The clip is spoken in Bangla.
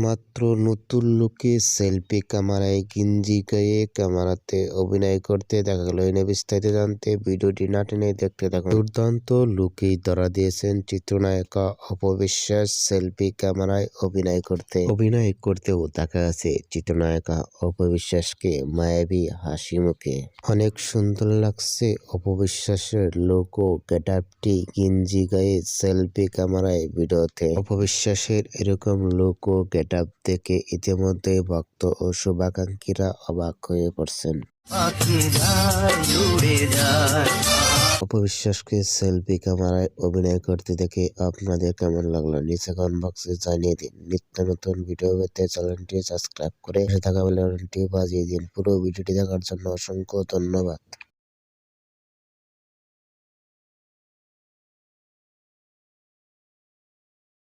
মাত্র নতুন লুকে সেলফি ক্যামেরায় গেঞ্জি গায়ে ক্যামেরাতে অভিনয় করতে দেখা গেল। এনে বিস্তারিত জানতে ভিডিওটি না টেনে দেখতে থাকুন। দুর্দান্ত লুকেই ধরা দিয়েছেন চিত্রনায়িকা অপবিশ্বাস সেলফি ক্যামেরায় অভিনয় করতেও দেখা গেছে চিত্রনায়িকা অপবিশ্বাসকে মায়াবী হাসি মুখে। অনেক সুন্দর লাগছে অপবিশ্বাসের লুক ও গেটআপটি গেঞ্জি গায়ে সেলফি ক্যামেরায় ভিডিওতে। অপবিশ্বাসের এরকম লুক ও গেটআপ দেখে ইতিমধ্যে ভক্ত ও শুভাকাঙ্ক্ষীরা অবাক হয়ে পড়ছেন। অপবিশ্বাসকে সেলফি ক্যামেরায় অভিনয় করতে দেখে আপনাদের কেমন লাগলো নিচে কমেন্ট বক্সে জানিয়ে দিন। নিত্য নতুন ভিডিও পেতে চ্যানেলটি সাবস্ক্রাইব করে পাশে থাকা বেল আইকনটি বাজিয়ে দিন। পুরো ভিডিওটি দেখার জন্য অসংখ্য ধন্যবাদ।